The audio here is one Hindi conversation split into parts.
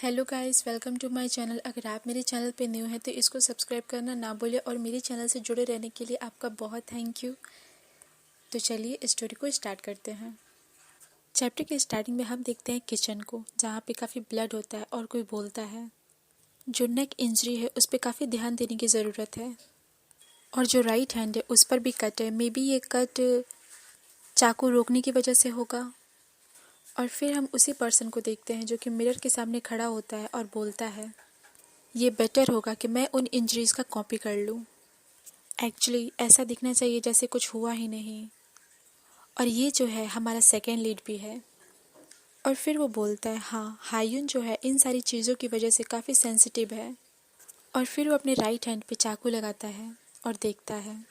Hello guys, welcome to my channel. अगर आप मेरे चैनल पे न्यू हैं तो इसको सब्सक्राइब करना ना भूलें और मेरे चैनल से जुड़े रहने के लिए आपका बहुत थैंक यू। तो चलिए स्टोरी को स्टार्ट करते हैं। चैप्टर के स्टार्टिंग में हम देखते हैं किचन को, जहाँ पे काफ़ी ब्लड होता है और कोई बोलता है। जो नेक इंजरी है उस पर काफ़ी ध्यान देने की ज़रूरत है और जो राइट हैंड है उस पर भी कट है। मे बी ये कट चाकू रोकने की वजह से होगा। और फिर हम उसी पर्सन को देखते हैं जो कि मिरर के सामने खड़ा होता है और बोलता है, ये बेटर होगा कि मैं उन इंजरीज का कॉपी कर लूँ। एक्चुअली ऐसा दिखना चाहिए जैसे कुछ हुआ ही नहीं। और ये जो है हमारा सेकेंड लीड भी है। और फिर वो बोलता है, हाँ हायुन जो है इन सारी चीज़ों की वजह से काफ़ी सेंसिटिव है। और फिर वो अपने राइट हैंड पे चाकू लगाता है और देखता है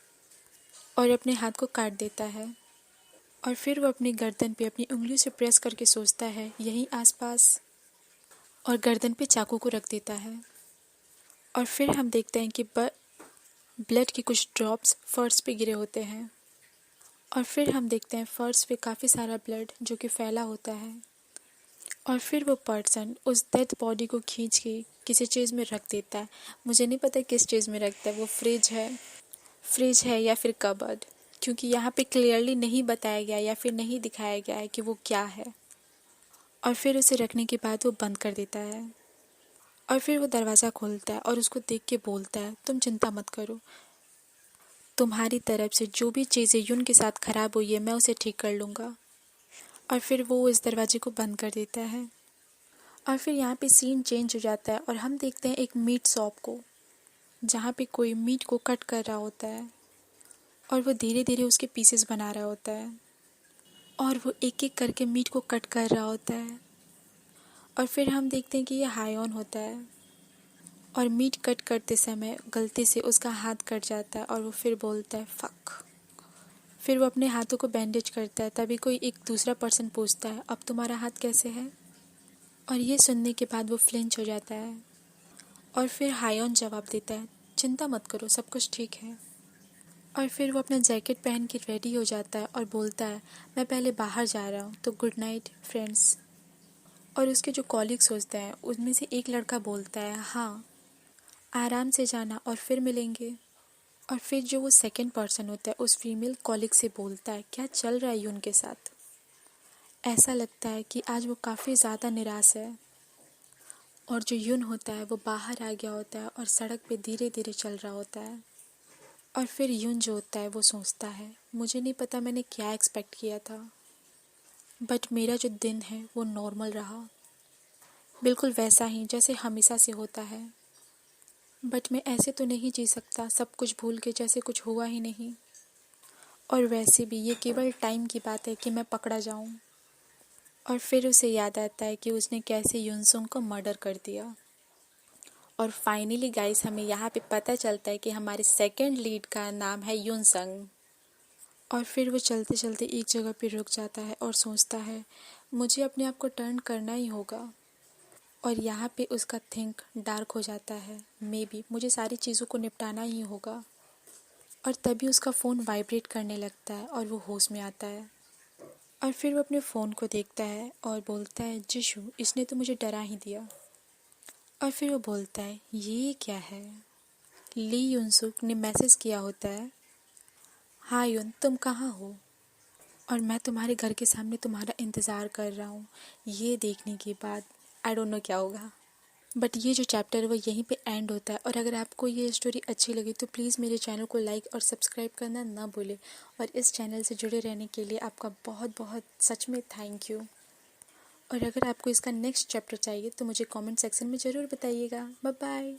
और अपने हाथ को काट देता है। और फिर वो अपनी गर्दन पे अपनी उंगलियों से प्रेस करके सोचता है यहीं आसपास, और गर्दन पे चाकू को रख देता है। और फिर हम देखते हैं कि ब्लड के कुछ ड्रॉप्स फर्श पे गिरे होते हैं। और फिर हम देखते हैं फर्श पे काफ़ी सारा ब्लड जो कि फैला होता है। और फिर वो पर्सन उस डेड बॉडी को खींच के किसी चीज़ में रख देता है। मुझे नहीं पता किस चीज़ में रखता है, वो फ्रिज है या फिर कबर्ड, क्योंकि यहाँ पे क्लियरली नहीं बताया गया या फिर नहीं दिखाया गया है कि वो क्या है। और फिर उसे रखने के बाद वो बंद कर देता है। और फिर वो दरवाज़ा खोलता है और उसको देख के बोलता है, तुम चिंता मत करो, तुम्हारी तरफ से जो भी चीज़ें यून के साथ ख़राब हुई है मैं उसे ठीक कर लूँगा। और फिर वो इस दरवाजे को बंद कर देता है। और फिर यहाँ पे सीन चेंज हो जाता है और हम देखते हैं एक मीट शॉप को, जहाँ पे कोई मीट को कट कर रहा होता है और वो धीरे धीरे उसके पीसेस बना रहा होता है और वो एक एक करके मीट को कट कर रहा होता है। और फिर हम देखते हैं कि ये हायोन होता है और मीट कट करते समय गलती से उसका हाथ कट जाता है और वो फिर बोलता है फक। फिर वो अपने हाथों को बैंडेज करता है। तभी कोई एक दूसरा पर्सन पूछता है, अब तुम्हारा हाथ कैसे है? और ये सुनने के बाद वो फ्लिंच हो जाता है। और फिर हायोन जवाब देता है, चिंता मत करो, सब कुछ ठीक है। और फिर वो अपना जैकेट पहन के रेडी हो जाता है और बोलता है, मैं पहले बाहर जा रहा हूँ, तो गुड नाइट फ्रेंड्स। और उसके जो कॉलीग्स होते हैं उनमें से एक लड़का बोलता है, हाँ आराम से जाना और फिर मिलेंगे। और फिर जो वो सेकंड पर्सन होता है उस फीमेल कॉलिग से बोलता है, क्या चल रहा है यून के साथ? ऐसा लगता है कि आज वो काफ़ी ज़्यादा निराश है। और जो यून होता है वो बाहर आ गया होता है और सड़क पे धीरे धीरे चल रहा होता है। और फिर यून जो होता है वो सोचता है, मुझे नहीं पता मैंने क्या एक्सपेक्ट किया था, बट मेरा जो दिन है वो नॉर्मल रहा, बिल्कुल वैसा ही जैसे हमेशा से होता है। बट मैं ऐसे तो नहीं जी सकता सब कुछ भूल के जैसे कुछ हुआ ही नहीं। और वैसे भी ये केवल टाइम की बात है कि मैं पकड़ा जाऊं। और फिर उसे याद आता है कि उसने कैसे युनसुंग को मर्डर कर दिया। और फाइनली गाइस हमें यहाँ पे पता चलता है कि हमारे सेकंड लीड का नाम है युनसंग। और फिर वो चलते चलते एक जगह पे रुक जाता है और सोचता है, मुझे अपने आप को टर्न करना ही होगा। और यहाँ पे उसका थिंक डार्क हो जाता है, मे बी मुझे सारी चीज़ों को निपटाना ही होगा। और तभी उसका फ़ोन वाइब्रेट करने लगता है और वो होश में आता है। और फिर वो अपने फ़ोन को देखता है और बोलता है, जिशु इसने तो मुझे डरा ही दिया। और फिर वो बोलता है, ये क्या है? ली युनसुक ने मैसेज किया होता है, हाँ युन तुम कहाँ हो? और मैं तुम्हारे घर के सामने तुम्हारा इंतज़ार कर रहा हूँ। ये देखने के बाद आई डोंट नो क्या होगा। बट ये जो चैप्टर है वो यहीं पे एंड होता है। और अगर आपको ये स्टोरी अच्छी लगी तो प्लीज़ मेरे चैनल को लाइक और सब्सक्राइब करना ना भूलें। और इस चैनल से जुड़े रहने के लिए आपका बहुत बहुत सच में थैंक यू। और अगर आपको इसका नेक्स्ट चैप्टर चाहिए तो मुझे कमेंट सेक्शन में ज़रूर बताइएगा। Bye bye.